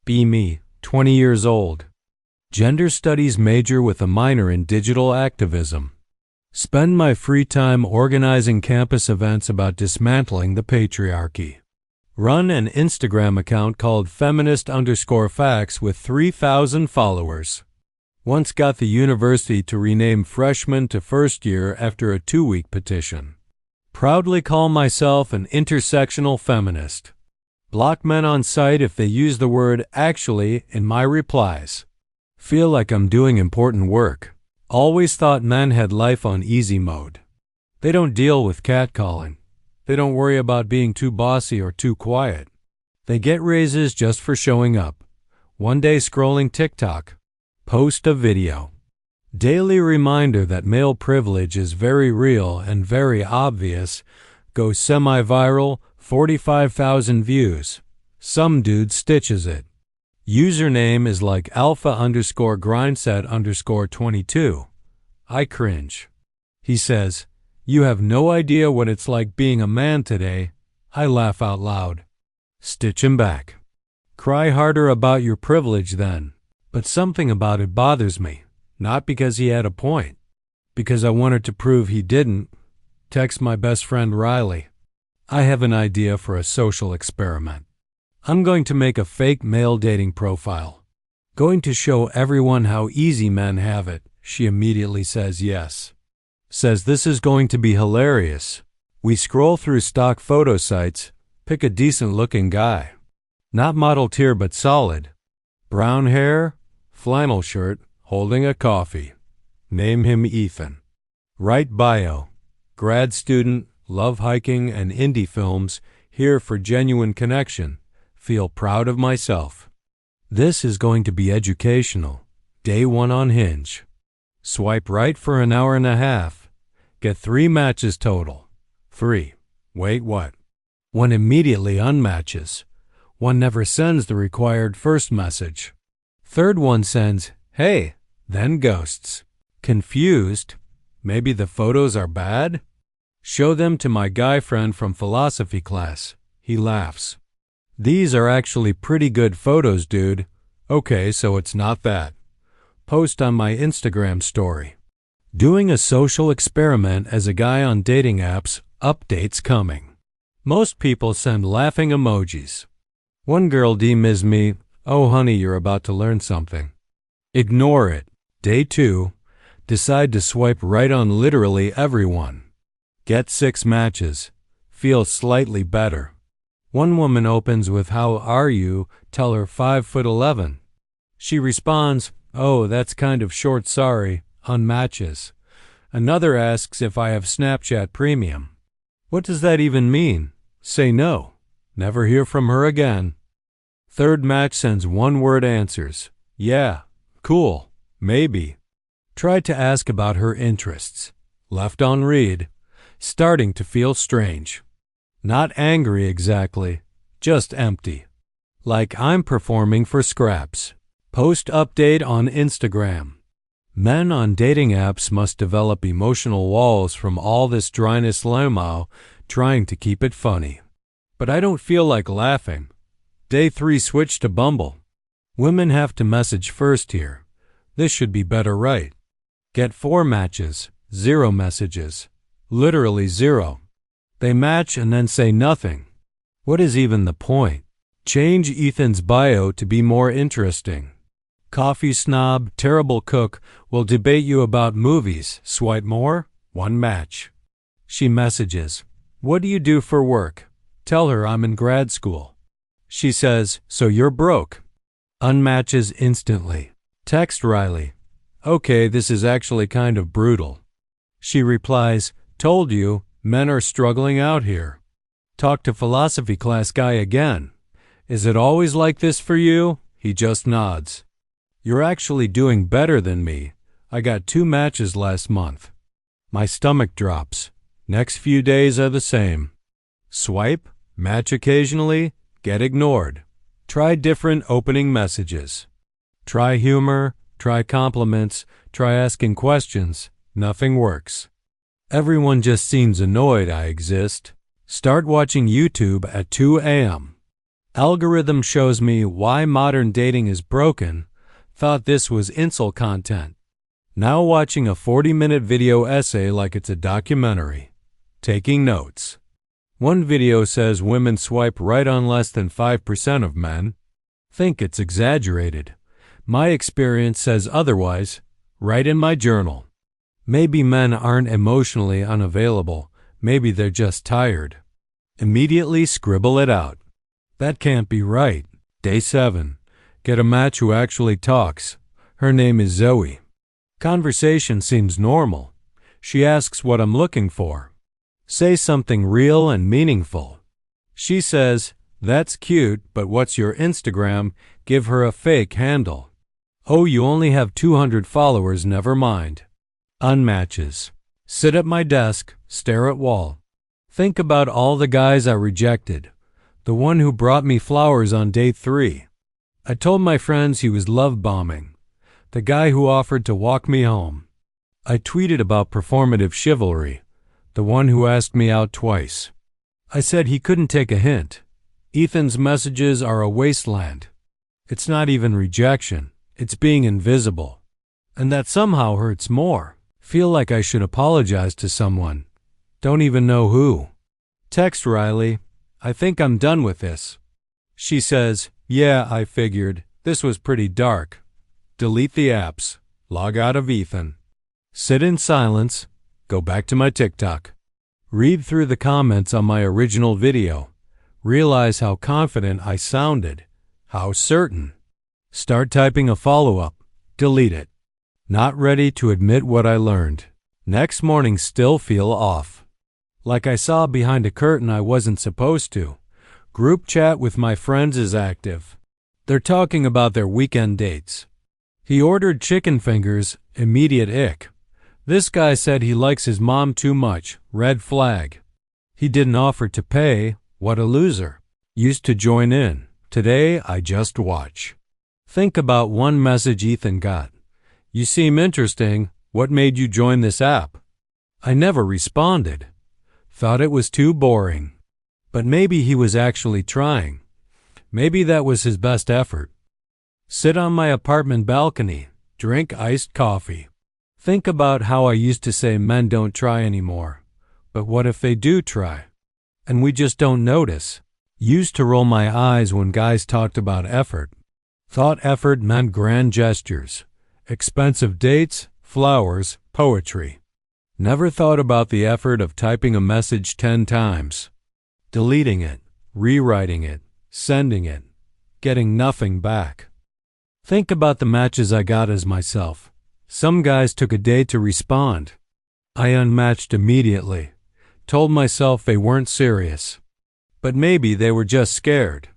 Be me, 20 years old. Gender studies major with a minor in digital activism. Spend my free time organizing campus events about dismantling the patriarchy. Run an Instagram account called Feminist_facts with 3,000 followers. Once got the university to rename freshman to first year after a 2-week petition. Proudly call myself an intersectional feminist. Block men on sight if they use the word actually in my replies. Feel like I'm doing important work. Always thought men had life on easy mode. They don't deal with catcalling. They don't worry about being too bossy or too quiet. They get raises just for showing up. One day scrolling TikTok. Post a video. Daily reminder that male privilege is very real and very obvious. Goes semi-viral, 45,000 views. Some dude stitches it. Username is like alpha_grindset_22. I cringe. He says, "You have no idea what it's like being a man today." I laugh out loud. Stitch him back. Cry harder about your privilege then. But something about it bothers me. Not because he had a point. Because I wanted to prove he didn't. Text my best friend Riley. I have an idea for a social experiment. I'm going to make a fake male dating profile. Going to show everyone how easy men have it. She immediately says yes. Says this is going to be hilarious. We scroll through stock photo sites, pick a decent looking guy. Not model tier but solid. Brown hair, flannel shirt, holding a coffee. Name him Ethan. Write bio. Grad student, love hiking and indie films, here for genuine connection. Feel proud of myself. This is going to be educational. Day 1 on Hinge. Swipe right for an hour and a half. Get 3 matches total. 3. Wait, what? 1 immediately unmatches. 1 never sends the required first message. Third one sends, hey, then ghosts. Confused? Maybe the photos are bad? Show them to my guy friend from philosophy class. He laughs. These are actually pretty good photos, dude. Okay, so it's not that. Post on my Instagram story. Doing a social experiment as a guy on dating apps, updates coming. Most people send laughing emojis. One girl DMs me, oh honey, you're about to learn something. Ignore it. Day 2, decide to swipe right on literally everyone. Get 6 matches. Feel slightly better. One woman opens with how are you, tell her 5'11". She responds, oh, that's kind of short, sorry, unmatches. Another asks if I have Snapchat Premium. What does that even mean? Say no. Never hear from her again. Third match sends 1-word answers. Yeah, cool, maybe. Tried to ask about her interests. Left on read. Starting to feel strange. Not angry exactly, just empty. Like I'm performing for scraps. Post update on Instagram. Men on dating apps must develop emotional walls from all this dryness lamo, trying to keep it funny. But I don't feel like laughing. Day 3 switch to Bumble. Women have to message first here. This should be better, right? Get 4 matches, 0 messages. Literally 0. They match and then say nothing. What is even the point? Change Ethan's bio to be more interesting. Coffee snob, terrible cook, will debate you about movies. Swipe more? 1 match. She messages, what do you do for work? Tell her I'm in grad school. She says, so you're broke. Unmatches instantly. Text Riley. Okay, this is actually kind of brutal. She replies, told you, men are struggling out here. Talk to philosophy class guy again. Is it always like this for you? He just nods. You're actually doing better than me. I got 2 matches last month. My stomach drops. Next few days are the same. Swipe, match occasionally, get ignored. Try different opening messages. Try humor, try compliments, try asking questions. Nothing works. Everyone just seems annoyed I exist. Start watching YouTube at 2 a.m. Algorithm shows me why modern dating is broken. Thought this was insult content. Now watching a 40-minute video essay like it's a documentary. Taking notes. One video says women swipe right on less than 5% of men. Think it's exaggerated. My experience says otherwise. Write in my journal. Maybe men aren't emotionally unavailable. Maybe they're just tired. Immediately scribble it out. That can't be right. Day 7. Get a match who actually talks. Her name is Zoe. Conversation seems normal. She asks what I'm looking for. Say something real and meaningful. She says, "That's cute, but what's your Instagram?" Give her a fake handle. "Oh, you only have 200 followers, never mind." Unmatches. Sit at my desk, stare at wall. Think about all the guys I rejected. The one who brought me flowers on day 3. I told my friends he was love bombing. The guy who offered to walk me home. I tweeted about performative chivalry. The one who asked me out twice. I said he couldn't take a hint. Ethan's messages are a wasteland. It's not even rejection. It's being invisible. And that somehow hurts more. Feel like I should apologize to someone. Don't even know who. Text Riley, "I think I'm done with this." She says, "Yeah, I figured. This was pretty dark." Delete the apps. Log out of Ethan. Sit in silence. Go back to my TikTok. Read through the comments on my original video. Realize how confident I sounded. How certain. Start typing a follow-up. Delete it. Not ready to admit what I learned. Next morning still feel off. Like I saw behind a curtain I wasn't supposed to. Group chat with my friends is active. They're talking about their weekend dates. He ordered chicken fingers, immediate ick. This guy said he likes his mom too much, red flag. He didn't offer to pay, what a loser. Used to join in, today I just watch. Think about one message Ethan got. "You seem interesting, what made you join this app?" I never responded. Thought it was too boring. But maybe he was actually trying. Maybe that was his best effort. Sit on my apartment balcony, drink iced coffee. Think about how I used to say men don't try anymore. But what if they do try? And we just don't notice. Used to roll my eyes when guys talked about effort. Thought effort meant grand gestures, expensive dates, flowers, poetry. Never thought about the effort of typing a message 10 times. Deleting it, rewriting it, sending it, getting nothing back. Think about the matches I got as myself. Some guys took a day to respond. I unmatched immediately. Told myself they weren't serious. But maybe they were just scared.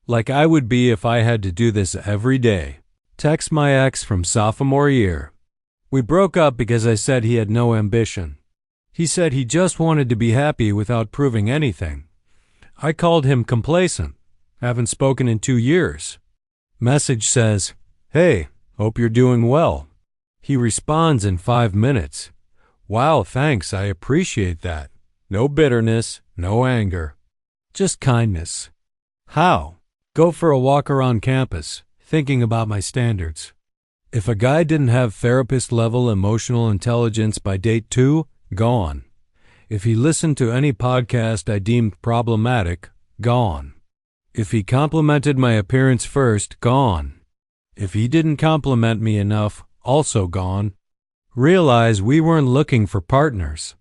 Like I would be if I had to do this every day. Text my ex from sophomore year. We broke up because I said he had no ambition. He said he just wanted to be happy without proving anything. I called him complacent. Haven't spoken in 2 years. Message says, "Hey, hope you're doing well." He responds in 5 minutes. Wow, thanks, I appreciate that. No bitterness, no anger. Just kindness. How? Go for a walk around campus, thinking about my standards. If a guy didn't have therapist-level emotional intelligence by date 2, gone. If he listened to any podcast I deemed problematic, gone. If he complimented my appearance first, gone. If he didn't compliment me enough, also gone. Realize we weren't looking for partners.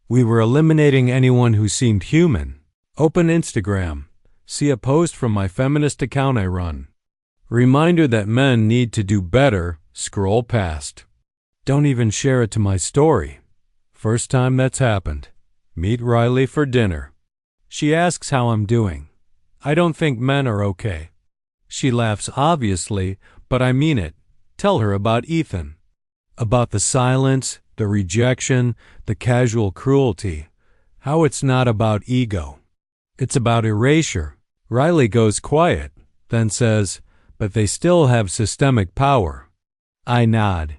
We were eliminating anyone who seemed human. Open Instagram. See a post from my Feminist account I run. Reminder that men need to do better, scroll past. Don't even share it to my story. First time that's happened. Meet Riley for dinner. She asks how I'm doing. I don't think men are okay. She laughs obviously, but I mean it. Tell her about Ethan. About the silence, the rejection, the casual cruelty. How it's not about ego. It's about erasure. Riley goes quiet, then says, "But they still have systemic power." I nod.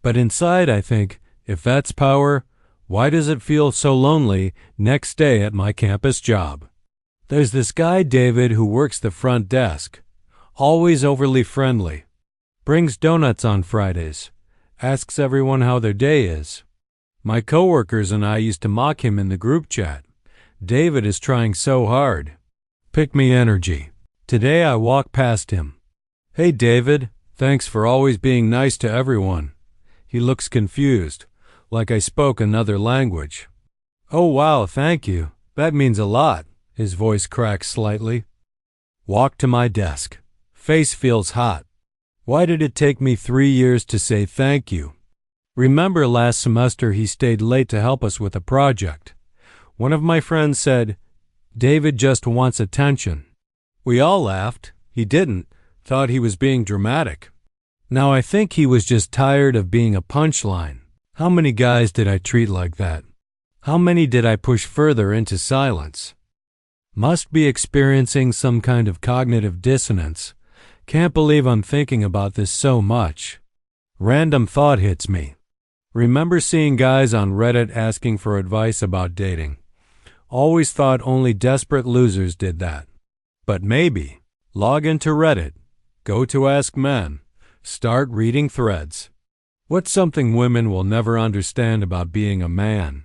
But inside I think, if that's power, why does it feel so lonely next day at my campus job? There's this guy David who works the front desk, always overly friendly, brings donuts on Fridays, asks everyone how their day is. My coworkers and I used to mock him in the group chat. David is trying so hard. Pick me energy. Today I walk past him. Hey David, thanks for always being nice to everyone. He looks confused, like I spoke another language. Oh wow, thank you. That means a lot. His voice cracks slightly. Walk to my desk. Face feels hot. Why did it take me 3 years to say thank you? Remember last semester he stayed late to help us with a project. One of my friends said, David just wants attention. We all laughed. He didn't. Thought he was being dramatic. Now I think he was just tired of being a punchline. How many guys did I treat like that? How many did I push further into silence? Must be experiencing some kind of cognitive dissonance. Can't believe I'm thinking about this so much. Random thought hits me. Remember seeing guys on Reddit asking for advice about dating. Always thought only desperate losers did that. But maybe. Log into Reddit. Go to Ask Men. Start reading threads. What's something women will never understand about being a man?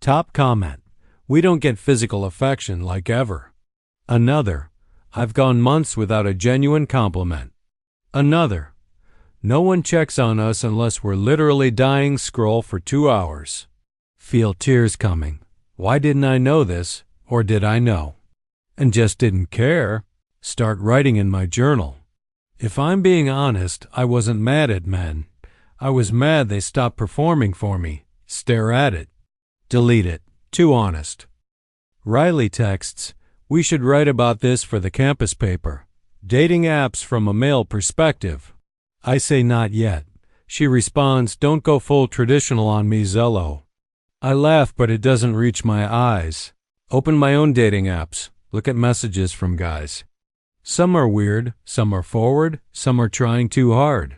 Top comment. We don't get physical affection like ever. Another. I've gone months without a genuine compliment. Another. No one checks on us unless we're literally dying. Scroll for 2 hours. Feel tears coming. Why didn't I know this? Or did I know? And just didn't care. Start writing in my journal. If I'm being honest, I wasn't mad at men. I was mad they stopped performing for me. Stare at it. Delete it. Too honest. Riley texts, we should write about this for the campus paper. Dating apps from a male perspective. I say not yet. She responds, don't go full traditional on me, Zello. I laugh, but it doesn't reach my eyes. Open my own dating apps. Look at messages from guys. Some are weird, some are forward, some are trying too hard.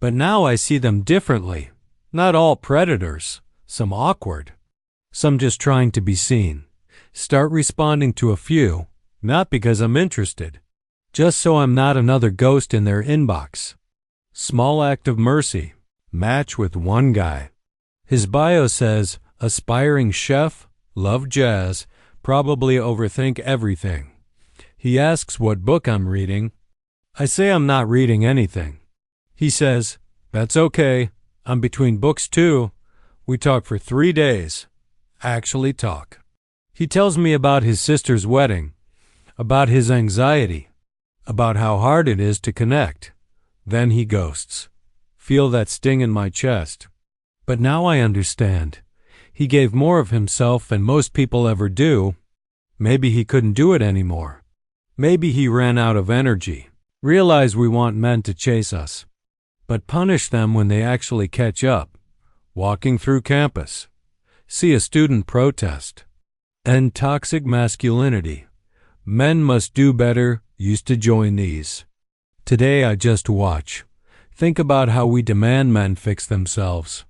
But now I see them differently. Not all predators. Some awkward. Some just trying to be seen. Start responding to a few, not because I'm interested, just so I'm not another ghost in their inbox. Small act of mercy. Match with one guy. His bio says, aspiring chef, love jazz, probably overthink everything. He asks what book I'm reading. I say I'm not reading anything. He says, that's okay. I'm between books too. We talk for 3 days. Actually talk. He tells me about his sister's wedding, about his anxiety, about how hard it is to connect. Then he ghosts. Feel that sting in my chest. But now I understand. He gave more of himself than most people ever do. Maybe he couldn't do it anymore. Maybe he ran out of energy. Realize we want men to chase us, but punish them when they actually catch up. Walking through campus. See a student protest. End toxic masculinity. Men must do better. Used to join these. Today I just watch. Think about how we demand men fix themselves.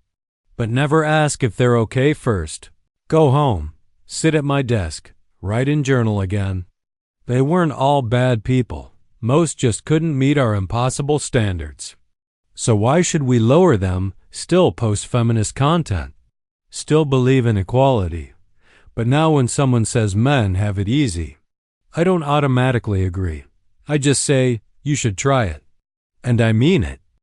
But never ask if they're okay first. Go home. Sit at my desk. Write in journal again. They weren't all bad people. Most just couldn't meet our impossible standards. So why should we lower them, still post feminist content? Still believe in equality. But now when someone says men have it easy, I don't automatically agree. I just say, you should try it. And I mean it.